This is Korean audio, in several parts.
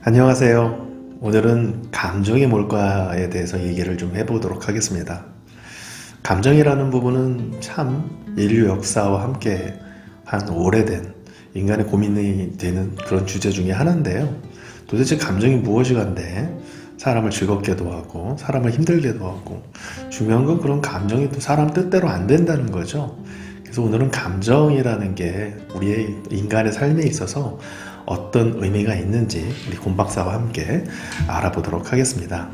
안녕하세요. 오늘은 감정이 뭘까에 대해서 얘기를 좀 해보도록 하겠습니다. 감정이라는 부분은 참 인류 역사와 함께 한 오래된 인간의 고민이 되는 그런 주제 중에 하나인데요. 도대체 감정이 무엇이간데 사람을 즐겁게도 하고 사람을 힘들게도 하고 중요한 건 그런 감정이 또 사람 뜻대로 안 된다는 거죠. 그래서 오늘은 감정이라는 게 우리의 인간의 삶에 있어서 어떤 의미가 있는지 우리 곰 박사와 함께 알아보도록 하겠습니다.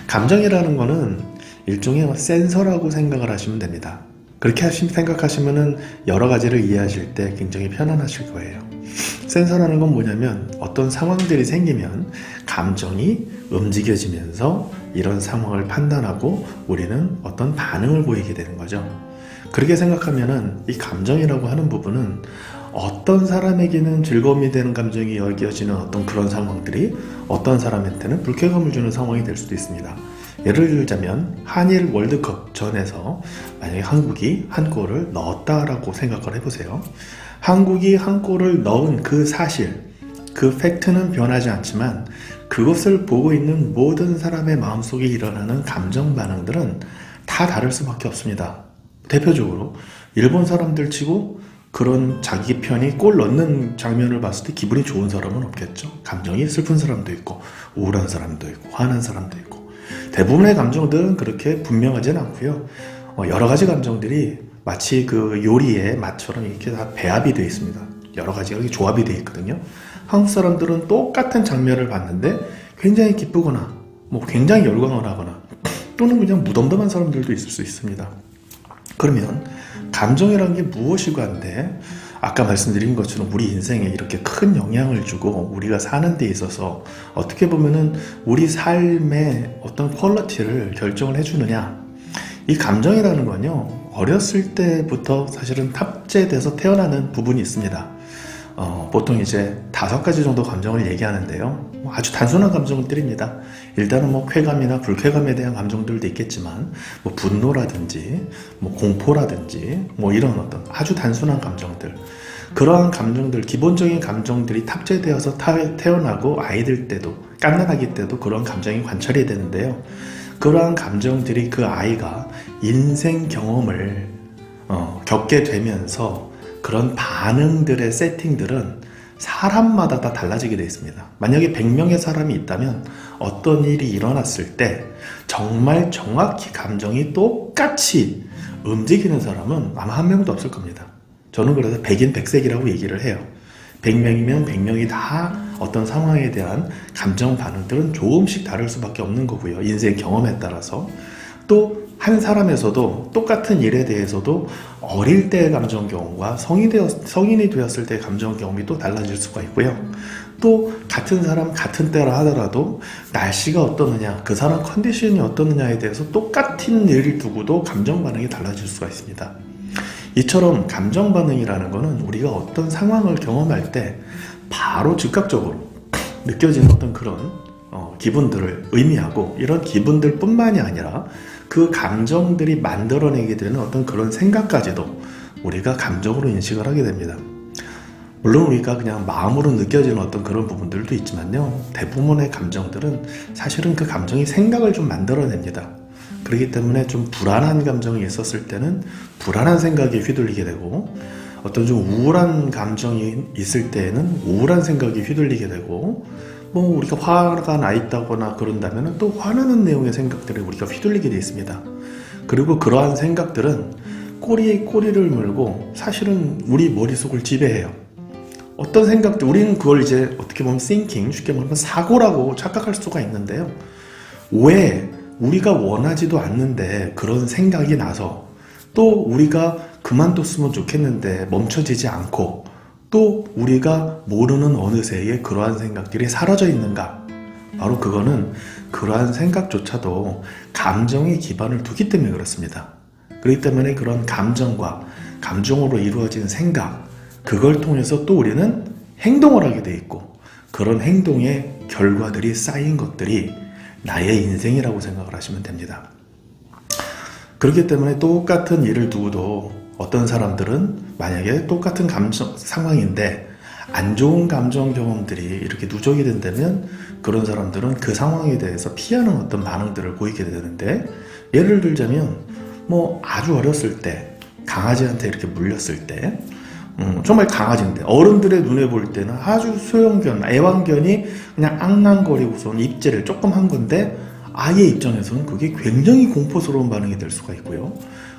감정이라는 거는 일종의 센서라고 생각을 하시면 됩니다. 그렇게 생각하시면 여러 가지를 이해하실 때 굉장히 편안하실 거예요. 센서라는 건 뭐냐면 어떤 상황들이 생기면 감정이 움직여지면서 이런 상황을 판단하고 우리는 어떤 반응을 보이게 되는 거죠. 그렇게 생각하면은 이 감정이라고 하는 부분은 어떤 사람에게는 즐거움이 되는 감정이 여겨지는 어떤 그런 상황들이 어떤 사람한테는 불쾌감을 주는 상황이 될 수도 있습니다. 예를 들자면 한일 월드컵 전에서 만약에 한국이 한 골을 넣었다라고 생각을 해보세요. 한국이 한 골을 넣은 그 사실, 그 팩트는 변하지 않지만 그것을 보고 있는 모든 사람의 마음속에 일어나는 감정 반응들은 다 다를 수밖에 없습니다. 대표적으로 일본 사람들 치고 그런 자기 편이 골 넣는 장면을 봤을 때 기분이 좋은 사람은 없겠죠. 감정이 슬픈 사람도 있고 우울한 사람도 있고 화난 사람도 있고 대부분의 감정들은 그렇게 분명하지는 않고요. 여러 가지 감정들이 마치 그 요리의 맛처럼 이렇게 다 배합이 되어 있습니다. 여러 가지가 조합이 되어 있거든요. 한국 사람들은 똑같은 장면을 봤는데 굉장히 기쁘거나 굉장히 열광을 하거나 또는 그냥 무덤덤한 사람들도 있을 수 있습니다. 그러면 감정이라는 게 무엇이고 한데 아까 말씀드린 것처럼 우리 인생에 이렇게 큰 영향을 주고 우리가 사는 데 있어서 어떻게 보면은 우리 삶의 어떤 퀄리티를 결정을 해주느냐, 이 감정이라는 건요 어렸을 때부터 사실은 탑재돼서 태어나는 부분이 있습니다. 보통 이제 5가지 정도 감정을 얘기하는데요. 아주 단순한 감정들입니다. 일단은 쾌감이나 불쾌감에 대한 감정들도 있겠지만 분노라든지 공포라든지 이런 어떤 아주 단순한 감정들, 그러한 감정들, 기본적인 감정들이 탑재되어서 태어나고 아이들 때도 갓난아기 때도 그런 감정이 관찰이 되는데요. 그러한 감정들이 그 아이가 인생 경험을 겪게 되면서 그런 반응들의 세팅들은 사람마다 다 달라지게 되어 있습니다. 만약에 100명의 사람이 있다면 어떤 일이 일어났을 때 정말 정확히 감정이 똑같이 움직이는 사람은 아마 한 명도 없을 겁니다. 저는 그래서 백인 백색이라고 얘기를 해요. 100명이면 100명이 다 어떤 상황에 대한 감정 반응들은 조금씩 다를 수밖에 없는 거고요. 인생 경험에 따라서. 또 한 사람에서도 똑같은 일에 대해서도 어릴 때의 감정 경험과 성인이 되었을 때의 감정 경험이 또 달라질 수가 있고요. 또 같은 사람 같은 때라 하더라도 날씨가 어떠느냐, 그 사람 컨디션이 어떠느냐에 대해서 똑같은 일을 두고도 감정 반응이 달라질 수가 있습니다. 이처럼 감정 반응이라는 것은 우리가 어떤 상황을 경험할 때 바로 즉각적으로 느껴지는 어떤 그런 기분들을 의미하고, 이런 기분들 뿐만이 아니라 그 감정들이 만들어내게 되는 어떤 그런 생각까지도 우리가 감정으로 인식을 하게 됩니다. 물론 우리가 그냥 마음으로 느껴지는 어떤 그런 부분들도 있지만요, 대부분의 감정들은 사실은 그 감정이 생각을 좀 만들어냅니다. 그렇기 때문에 좀 불안한 감정이 있었을 때는 불안한 생각에 휘둘리게 되고, 어떤 좀 우울한 감정이 있을 때에는 우울한 생각이 휘둘리게 되고, 우리가 화가 나 있다거나 그런다면 또 화나는 내용의 생각들에 우리가 휘둘리게 되어 있습니다. 그리고 그러한 생각들은 꼬리에 꼬리를 물고 사실은 우리 머릿속을 지배해요. 어떤 생각들, 우리는 그걸 이제 어떻게 보면 thinking, 쉽게 말하면 사고라고 착각할 수가 있는데요. 왜 우리가 원하지도 않는데 그런 생각이 나서 또 우리가 그만뒀으면 좋겠는데 멈춰지지 않고 또 우리가 모르는 어느 새에 그러한 생각들이 사라져 있는가? 바로 그거는 그러한 생각조차도 감정에 기반을 두기 때문에 그렇습니다. 그렇기 때문에 그런 감정과 감정으로 이루어진 생각, 그걸 통해서 또 우리는 행동을 하게 돼 있고, 그런 행동의 결과들이 쌓인 것들이 나의 인생이라고 생각을 하시면 됩니다. 그렇기 때문에 똑같은 일을 두고도 어떤 사람들은 만약에 똑같은 감정 상황인데 안 좋은 감정 경험들이 이렇게 누적이 된다면 그런 사람들은 그 상황에 대해서 피하는 어떤 반응들을 보이게 되는데, 예를 들자면 뭐 아주 어렸을 때 강아지한테 이렇게 물렸을 때 정말 강아지인데 어른들의 눈에 볼 때는 아주 소형견, 애완견이 그냥 앙앙거리고선 입질을 조금 한 건데 아이의 입장에서는 그게 굉장히 공포스러운 반응이 될 수가 있고요.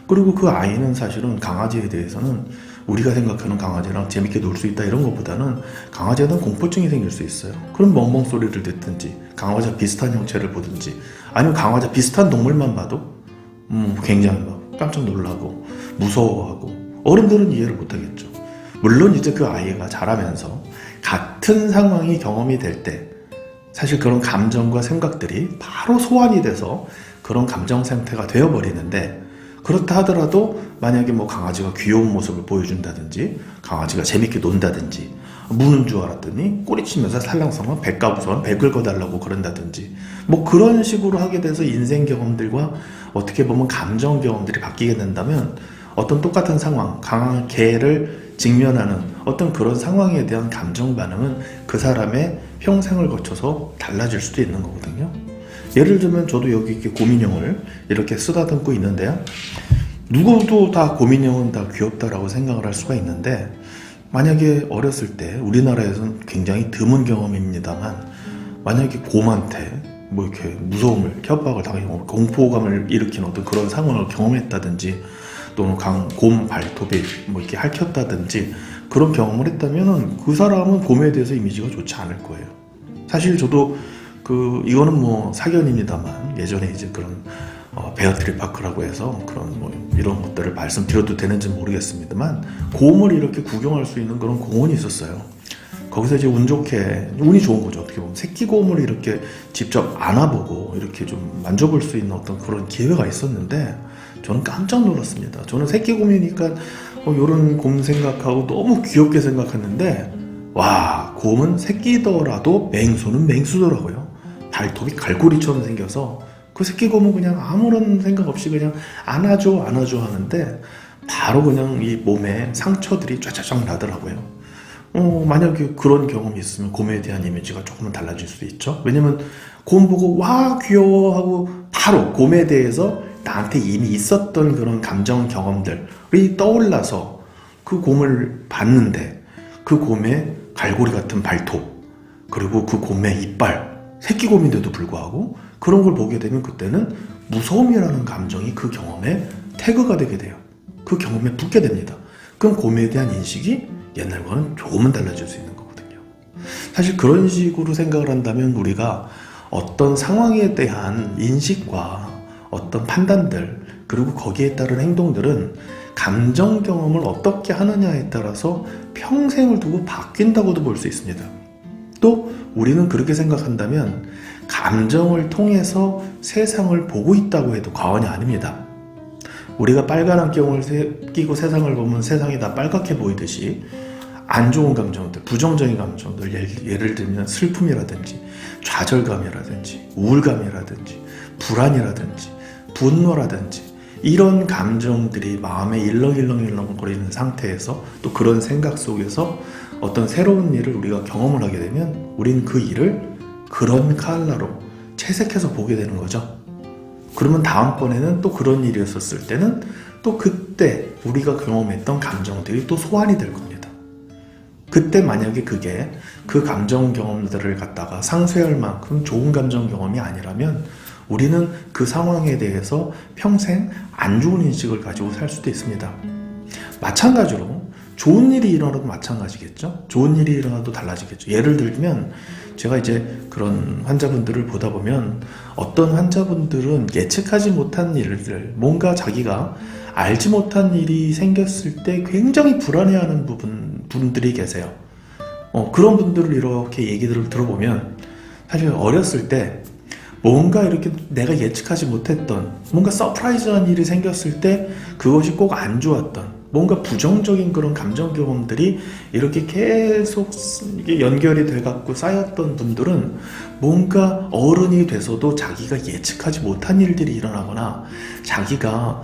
그리고 그 아이는 사실은 강아지에 대해서는 우리가 생각하는 강아지랑 재밌게 놀 수 있다 이런 것보다는 강아지에 대한 공포증이 생길 수 있어요. 그럼 멍멍 소리를 듣든지 강아지와 비슷한 형체를 보든지 아니면 강아지와 비슷한 동물만 봐도 굉장히 막 깜짝 놀라고 무서워하고, 어른들은 이해를 못하겠죠. 물론 이제 그 아이가 자라면서 같은 상황이 경험이 될 때 사실 그런 감정과 생각들이 바로 소환이 돼서 그런 감정 상태가 되어버리는데, 그렇다 하더라도 만약에 뭐 강아지가 귀여운 모습을 보여준다든지 강아지가 재밌게 논다든지 무는 줄 알았더니 꼬리치면서 살랑살랑 배 까고선 배 긁어달라고 그런다든지 뭐 그런 식으로 하게 돼서 인생 경험들과 어떻게 보면 감정 경험들이 바뀌게 된다면 어떤 똑같은 상황, 강한 개를 직면하는 어떤 그런 상황에 대한 감정 반응은 그 사람의 평생을 거쳐서 달라질 수도 있는 거거든요. 예를 들면 저도 여기 이렇게 곰인형을 이렇게 쓰다듬고 있는데요. 누구도 다 곰인형은 다 귀엽다라고 생각을 할 수가 있는데, 만약에 어렸을 때 우리나라에서는 굉장히 드문 경험입니다만 만약에 곰한테 뭐 이렇게 무서움을, 협박을 당하고 공포감을 일으키는 어떤 그런 상황을 경험했다든지 또는 곰 발톱이 뭐 이렇게 핥혔다든지 그런 경험을 했다면은 그 사람은 곰에 대해서 이미지가 좋지 않을 거예요. 사실 저도 이거는 뭐 사견입니다만 예전에 이제 그런 베어트리 파크라고 해서 그런 뭐 이런 것들을 말씀드려도 되는지 모르겠습니다만 곰을 이렇게 구경할 수 있는 그런 공원이 있었어요. 거기서 이제 운이 좋은 거죠. 어떻게 보면 새끼 곰을 이렇게 직접 안아보고 이렇게 좀 만져볼 수 있는 어떤 그런 기회가 있었는데 저는 깜짝 놀랐습니다. 저는 새끼 곰이니까 이런 곰 생각하고 너무 귀엽게 생각했는데, 와, 곰은 새끼더라도 맹수는 맹수더라고요. 발톱이 갈고리처럼 생겨서 그 새끼 곰은 그냥 아무런 생각 없이 그냥 안아줘 하는데 바로 그냥 이 몸에 상처들이 쫙쫙 나더라고요. 만약에 그런 경험이 있으면 곰에 대한 이미지가 조금은 달라질 수도 있죠. 왜냐면 곰 보고 와 귀여워하고 바로 곰에 대해서 나한테 이미 있었던 그런 감정 경험들이 떠올라서 그 곰을 봤는데 그 곰의 갈고리 같은 발톱, 그리고 그 곰의 이빨, 새끼 곰인데도 불구하고 그런 걸 보게 되면 그때는 무서움이라는 감정이 그 경험에 태그가 되게 돼요. 그 경험에 붙게 됩니다. 그럼 곰에 대한 인식이 옛날과는 조금은 달라질 수 있는 거거든요. 사실 그런 식으로 생각을 한다면 우리가 어떤 상황에 대한 인식과 어떤 판단들, 그리고 거기에 따른 행동들은 감정 경험을 어떻게 하느냐에 따라서 평생을 두고 바뀐다고도 볼 수 있습니다. 또 우리는 그렇게 생각한다면 감정을 통해서 세상을 보고 있다고 해도 과언이 아닙니다. 우리가 빨간 안경을 끼고 세상을 보면 세상이 다 빨갛게 보이듯이 안 좋은 감정들, 부정적인 감정들, 예를 들면 슬픔이라든지 좌절감이라든지 우울감이라든지 불안이라든지 분노라든지 이런 감정들이 마음에 일렁일렁거리는 상태에서 또 그런 생각 속에서 어떤 새로운 일을 우리가 경험을 하게 되면 우린 그 일을 그런 컬러로 채색해서 보게 되는 거죠. 그러면 다음번에는 또 그런 일이 있었을 때는 또 그때 우리가 경험했던 감정들이 또 소환이 될 겁니다. 그때 만약에 그게 그 감정 경험들을 갖다가 상쇄할 만큼 좋은 감정 경험이 아니라면 우리는 그 상황에 대해서 평생 안 좋은 인식을 가지고 살 수도 있습니다. 마찬가지로 좋은 일이 일어나도 마찬가지겠죠. 좋은 일이 일어나도 달라지겠죠. 예를 들면 제가 이제 그런 환자분들을 보다 보면 어떤 환자분들은 예측하지 못한 일들, 뭔가 자기가 알지 못한 일이 생겼을 때 굉장히 불안해하는 분들이 계세요. 그런 분들을 이렇게 얘기들을 들어보면 사실 어렸을 때 뭔가 이렇게 내가 예측하지 못했던 뭔가 서프라이즈한 일이 생겼을 때 그것이 꼭 안 좋았던 뭔가 부정적인 그런 감정 경험들이 이렇게 계속 이게 연결이 돼갖고 쌓였던 분들은 뭔가 어른이 돼서도 자기가 예측하지 못한 일들이 일어나거나 자기가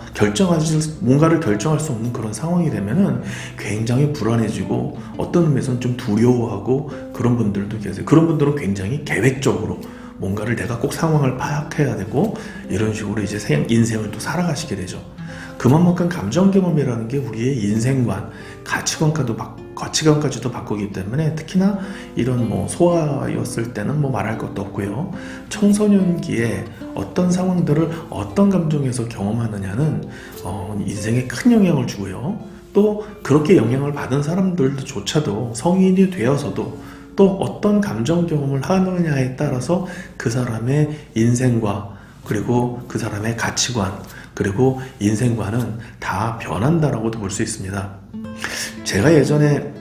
뭔가를 결정할 수 없는 그런 상황이 되면은 굉장히 불안해지고 어떤 의미에서는 좀 두려워하고 그런 분들도 계세요. 그런 분들은 굉장히 계획적으로 뭔가를 내가 꼭 상황을 파악해야 되고 이런 식으로 이제 인생을 또 살아가시게 되죠. 그만큼 감정 경험이라는 게 우리의 인생관, 가치관까지도 바꾸기 때문에 특히나 이런 소아였을 때는 말할 것도 없고요. 청소년기에 어떤 상황들을 어떤 감정에서 경험하느냐는 인생에 큰 영향을 주고요. 또 그렇게 영향을 받은 사람들조차도 성인이 되어서도 또 어떤 감정 경험을 하느냐에 따라서 그 사람의 인생과 그리고 그 사람의 가치관 그리고 인생관은 다 변한다라고도 볼 수 있습니다. 제가 예전에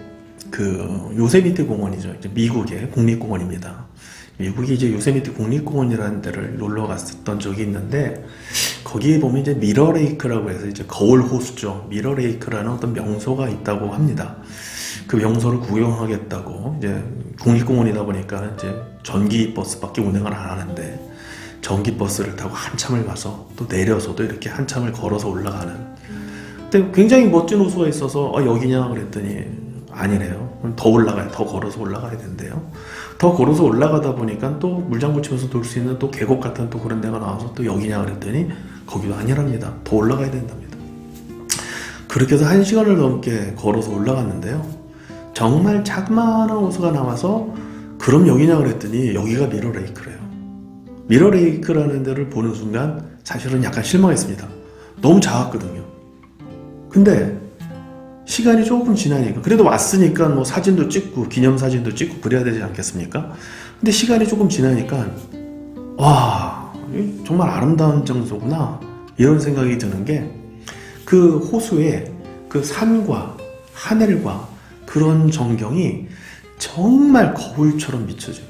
그 요세미티 공원이죠. 미국의 국립공원입니다. 미국이 이제 요세미티 국립공원이라는 데를 놀러 갔었던 적이 있는데 거기에 보면 이제 미러레이크라고 해서 이제 거울 호수죠. 미러레이크라는 어떤 명소가 있다고 합니다. 그 명소를 구경하겠다고 이제 국립공원이다 보니까 이제 전기 버스밖에 운행을 안 하는데 전기 버스를 타고 한참을 가서 또 내려서도 이렇게 한참을 걸어서 올라가는. 근데 굉장히 멋진 호수가 있어서 여기냐 그랬더니 아니래요. 더 올라가야 더 걸어서 올라가야 된대요. 더 걸어서 올라가다 보니까 또 물장구 치면서 돌 수 있는 또 계곡 같은 또 그런 데가 나와서 또 여기냐 그랬더니 거기도 아니랍니다. 더 올라가야 된답니다. 그렇게 해서 1시간을 넘게 걸어서 올라갔는데요. 정말 자그마한 호수가 나와서 그럼 여기냐 그랬더니 여기가 미러레이크래요. 미러레이크라는 데를 보는 순간 사실은 약간 실망했습니다. 너무 작았거든요. 근데 시간이 조금 지나니까 그래도 왔으니까 사진도 찍고 기념사진도 찍고 그래야 되지 않겠습니까? 근데 시간이 조금 지나니까 와 정말 아름다운 장소구나 이런 생각이 드는 게 그 호수에 그 산과 하늘과 그런 전경이 정말 거울처럼 비춰져요.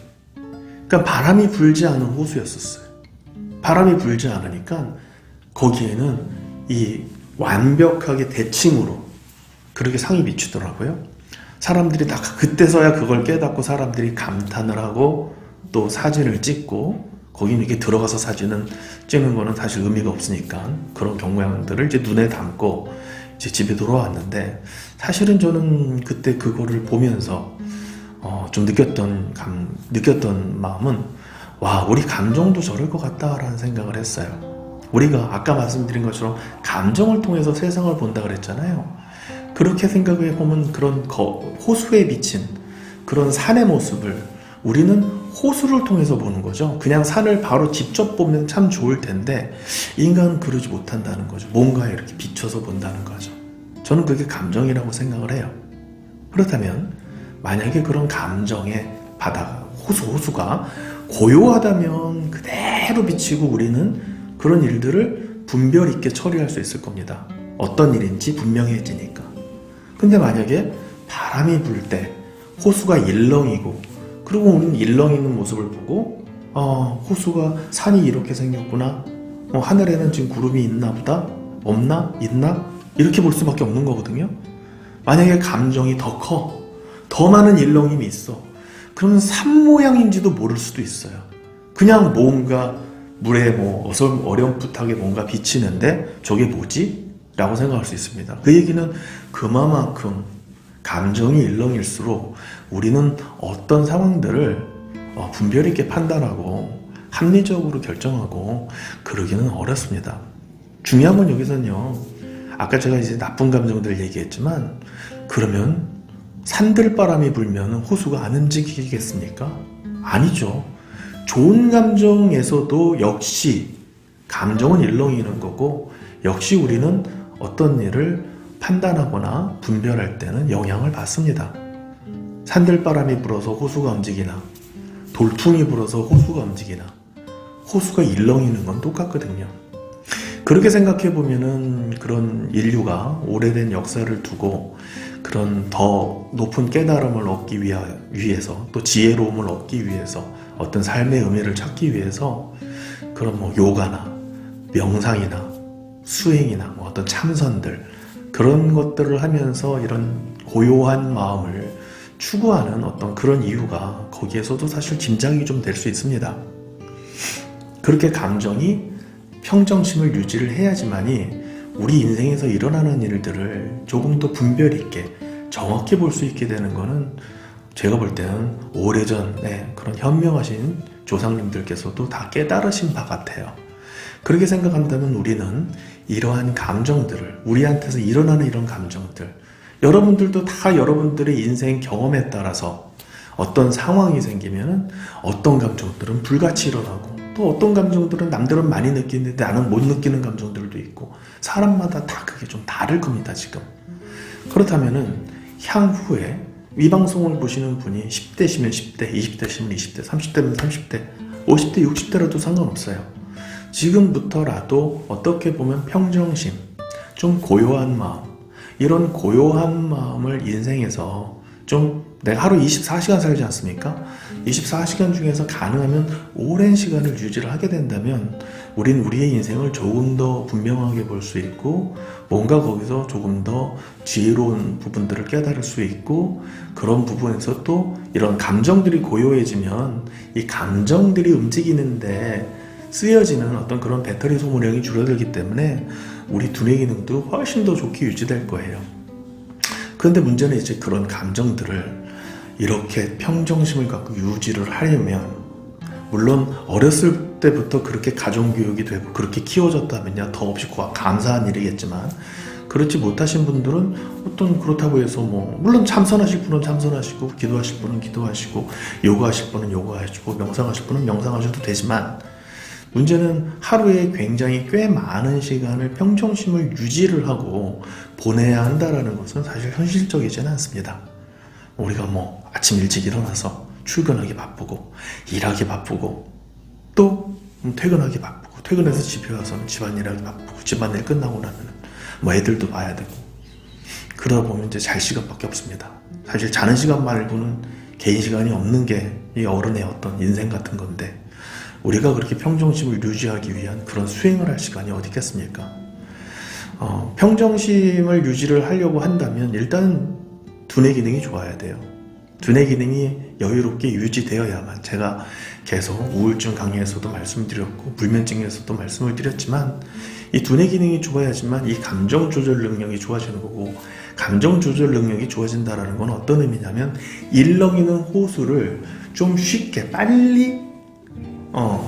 그러니까 바람이 불지 않은 호수였었어요. 바람이 불지 않으니까 거기에는 이 완벽하게 대칭으로 그렇게 상이 비추더라고요. 사람들이 다 그때서야 그걸 깨닫고 사람들이 감탄을 하고 또 사진을 찍고 거기는 이렇게 들어가서 사진은 찍는 거는 사실 의미가 없으니까 그런 경향들을 이제 눈에 담고 이제 집에 돌아왔는데 사실은 저는 그때 그거를 보면서 좀 느꼈던 마음은 와 우리 감정도 저럴 것 같다라는 생각을 했어요. 우리가 아까 말씀드린 것처럼 감정을 통해서 세상을 본다 그랬잖아요. 그렇게 생각해 보면 그런 호수에 비친 그런 산의 모습을 우리는 호수를 통해서 보는 거죠. 그냥 산을 바로 직접 보면 참 좋을 텐데 인간은 그러지 못한다는 거죠. 뭔가 이렇게 비춰서 본다는 거죠. 저는 그게 감정이라고 생각을 해요. 그렇다면 만약에 그런 감정의 바다가 호수가 고요하다면 그대로 비치고 우리는 그런 일들을 분별 있게 처리할 수 있을 겁니다. 어떤 일인지 분명해지니까. 근데 만약에 바람이 불 때 호수가 일렁이고 그리고 우리는 일렁이는 모습을 보고 호수가 산이 이렇게 생겼구나 하늘에는 지금 구름이 있나 보다 없나? 있나? 이렇게 볼 수밖에 없는 거거든요. 만약에 감정이 더 많은 일렁임이 있어 그러면 산 모양인지도 모를 수도 있어요. 그냥 뭔가 물에 어렴풋하게 뭔가 비치는데 저게 뭐지? 라고 생각할 수 있습니다. 그 얘기는 그만큼 감정이 일렁일수록 우리는 어떤 상황들을 분별 있게 판단하고 합리적으로 결정하고 그러기는 어렵습니다. 중요한 건 여기서는요. 아까 제가 이제 나쁜 감정들 얘기했지만 그러면 산들바람이 불면 호수가 안 움직이겠습니까? 아니죠. 좋은 감정에서도 역시 감정은 일렁이는 거고 역시 우리는 어떤 일을 판단하거나 분별할 때는 영향을 받습니다. 산들바람이 불어서 호수가 움직이나 돌풍이 불어서 호수가 움직이나 호수가 일렁이는 건 똑같거든요. 그렇게 생각해 보면은 그런 인류가 오래된 역사를 두고 그런 더 높은 깨달음을 얻기 위해서 또 지혜로움을 얻기 위해서 어떤 삶의 의미를 찾기 위해서 그런 요가나 명상이나 수행이나 어떤 참선들 그런 것들을 하면서 이런 고요한 마음을 추구하는 어떤 그런 이유가 거기에서도 사실 짐작이 좀 될 수 있습니다. 그렇게 감정이 평정심을 유지를 해야지만이 우리 인생에서 일어나는 일들을 조금 더 분별 있게 정확히 볼 수 있게 되는 거는 제가 볼 때는 오래전에 그런 현명하신 조상님들께서도 다 깨달으신 바 같아요. 그렇게 생각한다면 우리는 이러한 감정들을, 우리한테서 일어나는 이런 감정들, 여러분들도 다 여러분들의 인생 경험에 따라서 어떤 상황이 생기면은 어떤 감정들은 불같이 일어나고 또 어떤 감정들은 남들은 많이 느끼는데 나는 못 느끼는 감정들도 있고 사람마다 다 그게 좀 다를 겁니다, 지금. 그렇다면은 향후에 이 방송을 보시는 분이 10대시면 10대, 20대시면 20대, 30대면 30대, 50대, 60대라도 상관없어요. 지금부터라도 어떻게 보면 평정심, 좀 고요한 마음, 이런 고요한 마음을 인생에서 좀 내가 하루 24시간 살지 않습니까? 24시간 중에서 가능하면 오랜 시간을 유지를 하게 된다면 우린 우리의 인생을 조금 더 분명하게 볼 수 있고 뭔가 거기서 조금 더 지혜로운 부분들을 깨달을 수 있고 그런 부분에서 또 이런 감정들이 고요해지면 이 감정들이 움직이는데 쓰여지는 어떤 그런 배터리 소모량이 줄어들기 때문에 우리 두뇌 기능도 훨씬 더 좋게 유지될 거예요. 그런데 문제는 이제 그런 감정들을 이렇게 평정심을 갖고 유지를 하려면 물론 어렸을 때부터 그렇게 가정교육이 되고 그렇게 키워졌다면야 더없이 감사한 일이겠지만 그렇지 못하신 분들은 어떤 그렇다고 해서 물론 참선하실 분은 참선하시고 기도하실 분은 기도하시고 요가하실 분은 요가하시고 명상하실 분은 명상하셔도 되지만 문제는 하루에 굉장히 꽤 많은 시간을 평정심을 유지를 하고 보내야 한다는 것은 사실 현실적이지는 않습니다. 우리가 아침 일찍 일어나서 출근하기 바쁘고 일하기 바쁘고 또 퇴근하기 바쁘고 퇴근해서 집에 와서는 집안일하기 바쁘고 집안일 끝나고 나면 애들도 봐야 되고 그러다 보면 이제 잘 시간밖에 없습니다. 사실 자는 시간 말고는 개인 시간이 없는 게 이 어른의 어떤 인생 같은 건데 우리가 그렇게 평정심을 유지하기 위한 그런 수행을 할 시간이 어디 있겠습니까? 평정심을 유지를 하려고 한다면 일단 두뇌 기능이 좋아야 돼요. 두뇌 기능이 여유롭게 유지되어야만 제가 계속 우울증 강의에서도 말씀드렸고 불면증에서도 말씀을 드렸지만 이 두뇌 기능이 좋아야지만 이 감정 조절 능력이 좋아지는 거고 감정 조절 능력이 좋아진다는 건 어떤 의미냐면 일렁이는 호수를 좀 쉽게 빨리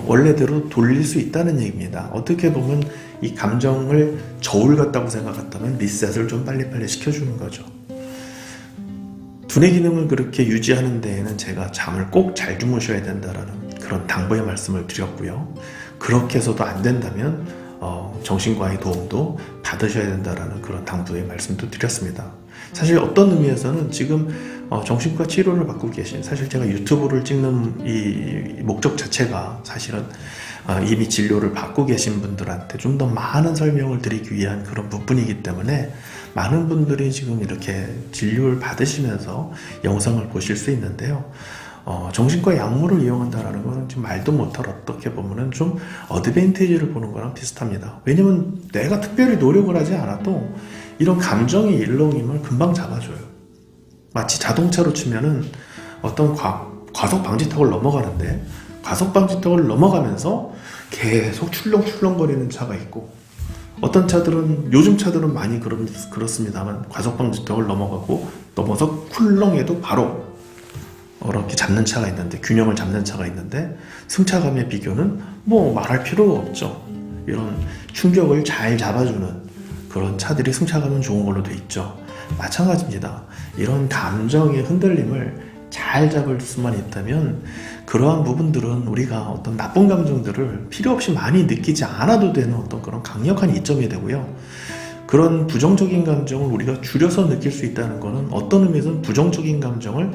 원래대로 돌릴 수 있다는 얘기입니다. 어떻게 보면 이 감정을 저울 같다고 생각했다면 리셋을 좀 빨리빨리 시켜주는 거죠. 두뇌 기능을 그렇게 유지하는 데에는 제가 잠을 꼭 잘 주무셔야 된다라는 그런 당부의 말씀을 드렸고요. 그렇게 해서도 안 된다면 정신과의 도움도 받으셔야 된다라는 그런 당부의 말씀도 드렸습니다. 사실 어떤 의미에서는 지금 정신과 치료를 받고 계신 사실 제가 유튜브를 찍는 이 목적 자체가 사실은 이미 진료를 받고 계신 분들한테 좀 더 많은 설명을 드리기 위한 그런 부분이기 때문에 많은 분들이 지금 이렇게 진료를 받으시면서 영상을 보실 수 있는데요. 정신과 약물을 이용한다는 것은 지금 말도 못할 어떻게 보면은 좀 어드밴티지를 보는 거랑 비슷합니다. 왜냐면 내가 특별히 노력을 하지 않아도 이런 감정의 일렁임을 금방 잡아줘요. 마치 자동차로 치면은 어떤 과속 방지턱을 넘어가는데 과속 방지턱을 넘어가면서 계속 출렁출렁거리는 차가 있고 어떤 차들은 요즘 차들은 많이 그렇습니다만 과속 방지턱을 넘어서 쿨렁해도 바로 이렇게 잡는 차가 있는데 균형을 잡는 차가 있는데 승차감의 비교는 말할 필요가 없죠. 이런 충격을 잘 잡아주는 그런 차들이 승차감은 좋은 걸로 돼 있죠. 마찬가지입니다. 이런 감정의 흔들림을 잘 잡을 수만 있다면 그러한 부분들은 우리가 어떤 나쁜 감정들을 필요 없이 많이 느끼지 않아도 되는 어떤 그런 강력한 이점이 되고요. 그런 부정적인 감정을 우리가 줄여서 느낄 수 있다는 것은 어떤 의미에서는 부정적인 감정을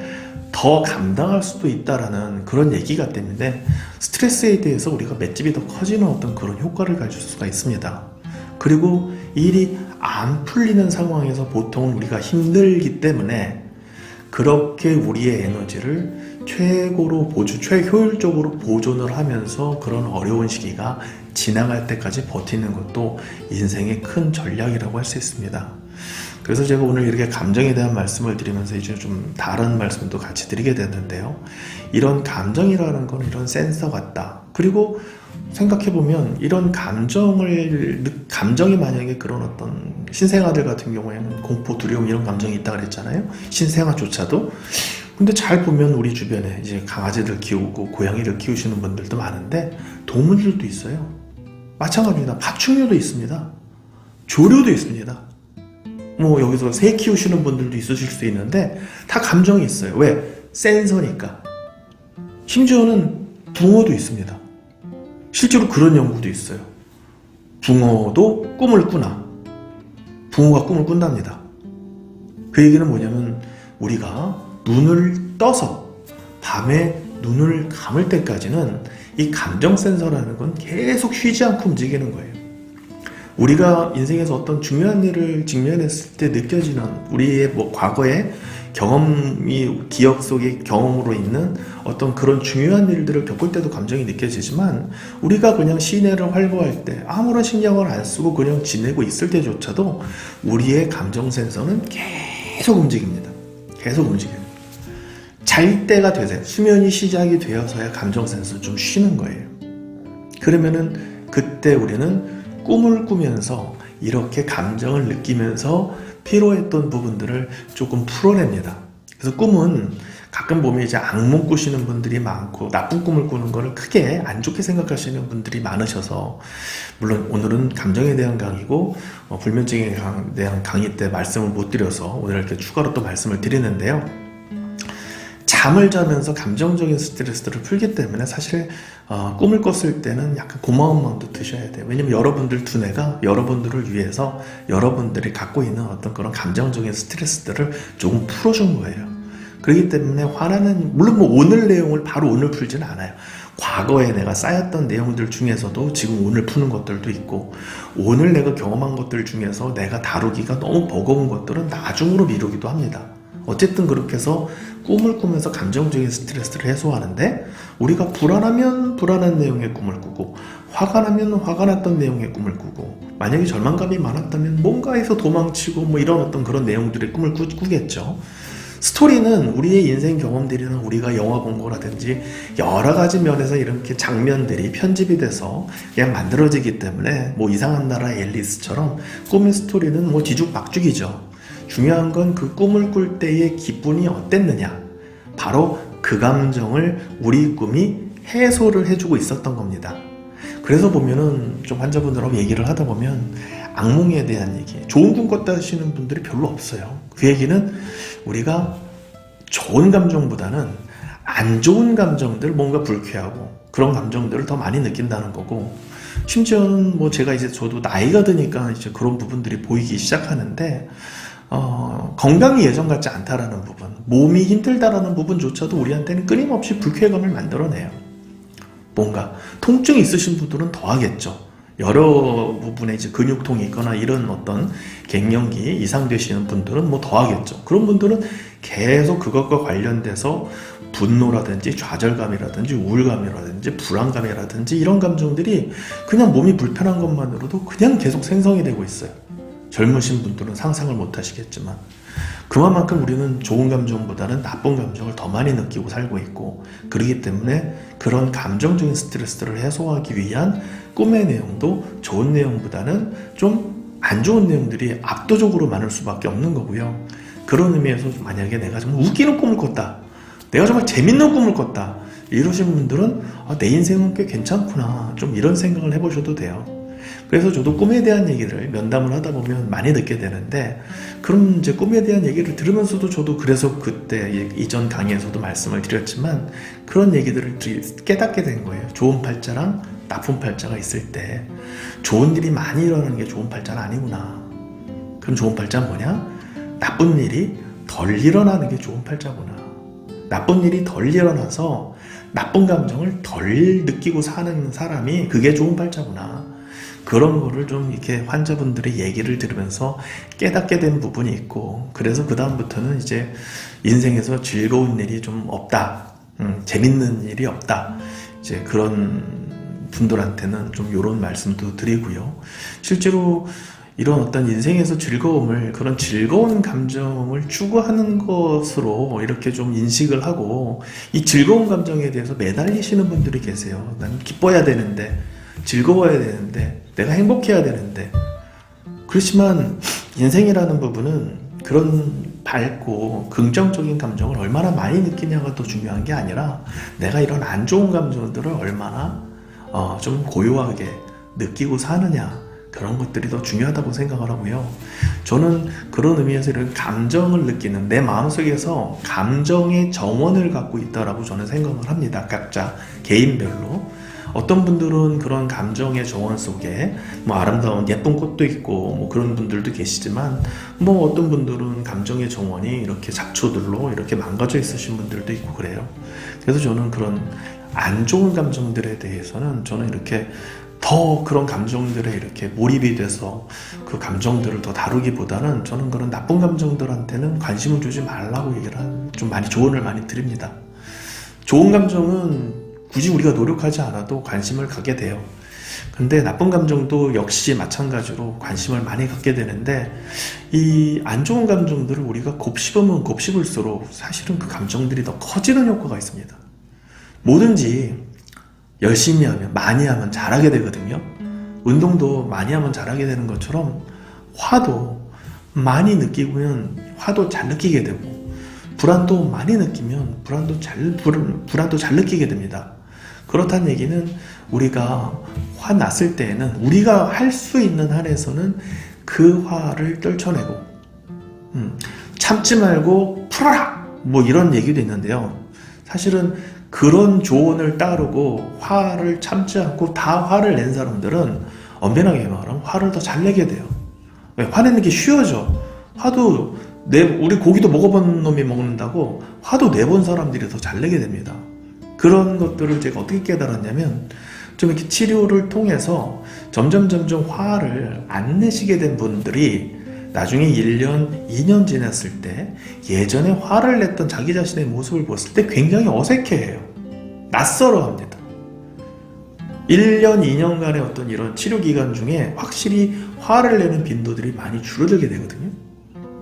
더 감당할 수도 있다라는 그런 얘기가 때문에 스트레스에 대해서 우리가 맷집이 더 커지는 어떤 그런 효과를 가질 수가 있습니다. 그리고 일이 안 풀리는 상황에서 보통 우리가 힘들기 때문에 그렇게 우리의 에너지를 최효율적으로 보존을 하면서 그런 어려운 시기가 지나갈 때까지 버티는 것도 인생의 큰 전략이라고 할 수 있습니다. 그래서 제가 오늘 이렇게 감정에 대한 말씀을 드리면서 이제 좀 다른 말씀도 같이 드리게 됐는데요. 이런 감정이라는 건 이런 센서 같다. 그리고 생각해보면 이런 감정이 만약에 그런 어떤 신생아들 같은 경우에는 공포, 두려움 이런 감정이 있다 그랬잖아요. 신생아조차도. 근데 잘 보면 우리 주변에 이제 강아지들 키우고 고양이를 키우시는 분들도 많은데 동물들도 있어요. 마찬가지입니다. 파충류도 있습니다. 조류도 있습니다. 뭐 여기서 새 키우시는 분들도 있으실 수 있는데 다 감정이 있어요. 왜? 센서니까. 심지어는 붕어도 있습니다. 실제로 그런 연구도 있어요. 붕어도 꿈을 꾸나. 붕어가 꿈을 꾼답니다. 그 얘기는 뭐냐면 우리가 눈을 떠서 밤에 눈을 감을 때까지는 이 감정 센서라는 건 계속 쉬지 않고 움직이는 거예요. 우리가 인생에서 어떤 중요한 일을 직면했을 때 느껴지는 우리의 뭐 과거의 경험이 기억 속의 경험으로 있는 어떤 그런 중요한 일들을 겪을 때도 감정이 느껴지지만 우리가 그냥 시내를 활보할 때 아무런 신경을 안 쓰고 그냥 지내고 있을 때조차도 우리의 감정 센서는 계속 움직입니다. 계속 움직여요. 잘 때가 되세요. 수면이 시작이 되어서야 감정 센서 좀 쉬는 거예요. 그러면은 그때 우리는 꿈을 꾸면서 이렇게 감정을 느끼면서 피로했던 부분들을 조금 풀어냅니다. 그래서 꿈은 가끔 보면 이제 악몽 꾸시는 분들이 많고 나쁜 꿈을 꾸는 거를 크게 안 좋게 생각하시는 분들이 많으셔서 물론 오늘은 감정에 대한 강의고 불면증에 대한 강의 때 말씀을 못 드려서 오늘 이렇게 추가로 또 말씀을 드리는데요. 잠을 자면서 감정적인 스트레스를 풀기 때문에 사실 꿈을 꿨을 때는 약간 고마운 마음도 드셔야 돼요. 왜냐면 여러분들 두뇌가 여러분들을 위해서 여러분들이 갖고 있는 어떤 그런 감정적인 스트레스들을 조금 풀어준 거예요. 그렇기 때문에 화나는 물론 뭐 오늘 내용을 바로 오늘 풀지는 않아요. 과거에 내가 쌓였던 내용들 중에서도 지금 오늘 푸는 것들도 있고 오늘 내가 경험한 것들 중에서 내가 다루기가 너무 버거운 것들은 나중으로 미루기도 합니다. 어쨌든 그렇게 해서 꿈을 꾸면서 감정적인 스트레스를 해소하는데 우리가 불안하면 불안한 내용의 꿈을 꾸고 화가 나면 화가 났던 내용의 꿈을 꾸고 만약에 절망감이 많았다면 뭔가에서 도망치고 뭐 이런 어떤 그런 내용들의 꿈을 꾸겠죠. 스토리는 우리의 인생 경험들이나 우리가 영화 본 거라든지 여러 가지 면에서 이렇게 장면들이 편집이 돼서 그냥 만들어지기 때문에 뭐 이상한 나라 앨리스처럼 꿈의 스토리는 뭐 뒤죽박죽이죠. 중요한 건 그 꿈을 꿀 때의 기분이 어땠느냐. 바로 그 감정을 우리 꿈이 해소를 해주고 있었던 겁니다. 그래서 보면은 좀 환자분들하고 얘기를 하다 보면 악몽에 대한 얘기, 좋은 꿈 꿨다 하시는 분들이 별로 없어요. 그 얘기는 우리가 좋은 감정보다는 안 좋은 감정들, 뭔가 불쾌하고 그런 감정들을 더 많이 느낀다는 거고, 심지어는 뭐 제가 이제 저도 나이가 드니까 이제 그런 부분들이 보이기 시작하는데 건강이 예전 같지 않다라는 부분, 몸이 힘들다라는 부분조차도 우리한테는 끊임없이 불쾌감을 만들어내요. 뭔가 통증이 있으신 분들은 더 하겠죠. 여러 부분에 이제 근육통이 있거나 이런 어떤 갱년기 이상되시는 분들은 뭐 더 하겠죠. 그런 분들은 계속 그것과 관련돼서 분노라든지 좌절감이라든지 우울감이라든지 불안감이라든지 이런 감정들이 그냥 몸이 불편한 것만으로도 그냥 계속 생성이 되고 있어요. 젊으신 분들은 상상을 못 하시겠지만 그만큼 우리는 좋은 감정보다는 나쁜 감정을 더 많이 느끼고 살고 있고, 그렇기 때문에 그런 감정적인 스트레스를 해소하기 위한 꿈의 내용도 좋은 내용보다는 좀 안 좋은 내용들이 압도적으로 많을 수밖에 없는 거고요. 그런 의미에서 만약에 내가 정말 웃기는 꿈을 꿨다, 내가 정말 재밌는 꿈을 꿨다 이러신 분들은 내 인생은 꽤 괜찮구나, 좀 이런 생각을 해보셔도 돼요. 그래서 저도 꿈에 대한 얘기를 면담을 하다 보면 많이 듣게 되는데, 그럼 이제 꿈에 대한 얘기를 들으면서도 저도 그래서 그때 이전 강의에서도 말씀을 드렸지만 그런 얘기들을 깨닫게 된 거예요. 좋은 팔자랑 나쁜 팔자가 있을 때 좋은 일이 많이 일어나는 게 좋은 팔자는 아니구나. 그럼 좋은 팔자는 뭐냐? 나쁜 일이 덜 일어나는 게 좋은 팔자구나. 나쁜 일이 덜 일어나서 나쁜 감정을 덜 느끼고 사는 사람이 그게 좋은 팔자구나. 그런 거를 좀 이렇게 환자분들의 얘기를 들으면서 깨닫게 된 부분이 있고, 그래서 그 다음부터는 이제 인생에서 즐거운 일이 좀 없다, 재밌는 일이 없다, 이제 그런 분들한테는 좀 이런 말씀도 드리고요. 실제로 이런 어떤 인생에서 즐거움을, 그런 즐거운 감정을 추구하는 것으로 이렇게 좀 인식을 하고, 이 즐거운 감정에 대해서 매달리시는 분들이 계세요. 난 기뻐야 되는데, 즐거워야 되는데, 내가 행복해야 되는데. 그렇지만 인생이라는 부분은 그런 밝고 긍정적인 감정을 얼마나 많이 느끼냐가 더 중요한 게 아니라, 내가 이런 안 좋은 감정들을 얼마나 좀 고요하게 느끼고 사느냐, 그런 것들이 더 중요하다고 생각을 하고요. 저는 그런 의미에서 이런 감정을 느끼는, 내 마음속에서 감정의 정원을 갖고 있다라고 저는 생각을 합니다. 각자 개인별로. 어떤 분들은 그런 감정의 정원 속에 뭐 아름다운 예쁜 꽃도 있고 뭐 그런 분들도 계시지만, 뭐 어떤 분들은 감정의 정원이 이렇게 잡초들로 이렇게 망가져 있으신 분들도 있고 그래요. 그래서 저는 그런 안 좋은 감정들에 대해서는 저는 이렇게 더 그런 감정들에 이렇게 몰입이 돼서 그 감정들을 더 다루기보다는, 저는 그런 나쁜 감정들한테는 관심을 주지 말라고 좀 많이 조언을 많이 드립니다. 좋은 감정은 굳이 우리가 노력하지 않아도 관심을 갖게 돼요. 근데 나쁜 감정도 역시 마찬가지로 관심을 많이 갖게 되는데, 이 안 좋은 감정들을 우리가 곱씹으면 곱씹을수록 사실은 그 감정들이 더 커지는 효과가 있습니다. 뭐든지 열심히 하면, 많이 하면 잘하게 되거든요. 운동도 많이 하면 잘하게 되는 것처럼, 화도 많이 느끼면 화도 잘 느끼게 되고, 불안도 많이 느끼면 불안도 잘 느끼게 됩니다. 그렇다는 얘기는, 우리가 화 났을 때에는 우리가 할 수 있는 한에서는 그 화를 떨쳐내고, 참지 말고 풀어라! 뭐 이런 얘기도 있는데요. 사실은 그런 조언을 따르고 화를 참지 않고 다 화를 낸 사람들은 엄연하게 말하면 화를 더 잘 내게 돼요. 왜? 화내는 게 쉬워져. 화도 우리 고기도 먹어본 놈이 먹는다고 화도 내본 사람들이 더 잘 내게 됩니다. 그런 것들을 제가 어떻게 깨달았냐면, 좀 이렇게 치료를 통해서 점점 화를 안 내시게 된 분들이 나중에 1년, 2년 지났을 때 예전에 화를 냈던 자기 자신의 모습을 봤을 때 굉장히 어색해해요. 낯설어합니다. 1년, 2년간의 어떤 이런 치료 기간 중에 확실히 화를 내는 빈도들이 많이 줄어들게 되거든요.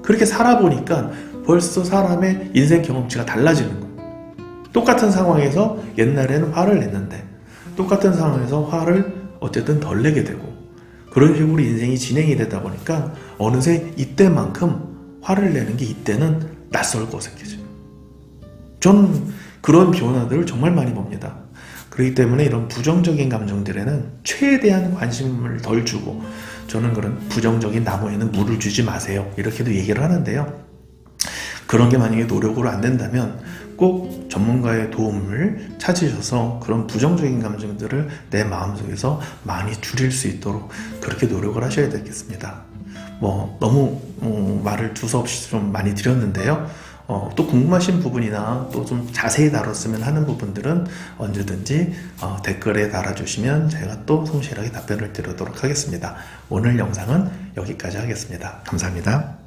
그렇게 살아보니까 벌써 사람의 인생 경험치가 달라지는 거예요. 똑같은 상황에서 옛날에는 화를 냈는데, 똑같은 상황에서 화를 어쨌든 덜 내게 되고, 그런 식으로 인생이 진행이 되다 보니까 어느새 이때만큼 화를 내는 게 이때는 낯설고 어색해져요. 저는 그런 변화들을 정말 많이 봅니다. 그렇기 때문에 이런 부정적인 감정들에는 최대한 관심을 덜 주고, 저는 그런 부정적인 나무에는 물을 주지 마세요, 이렇게도 얘기를 하는데요. 그런 게 만약에 노력으로 안 된다면 꼭 전문가의 도움을 찾으셔서 그런 부정적인 감정들을 내 마음속에서 많이 줄일 수 있도록 그렇게 노력을 하셔야 되겠습니다. 너무 말을 두서없이 좀 많이 드렸는데요. 또 궁금하신 부분이나 또 좀 자세히 다뤘으면 하는 부분들은 언제든지 댓글에 달아주시면 제가 또 성실하게 답변을 드리도록 하겠습니다. 오늘 영상은 여기까지 하겠습니다. 감사합니다.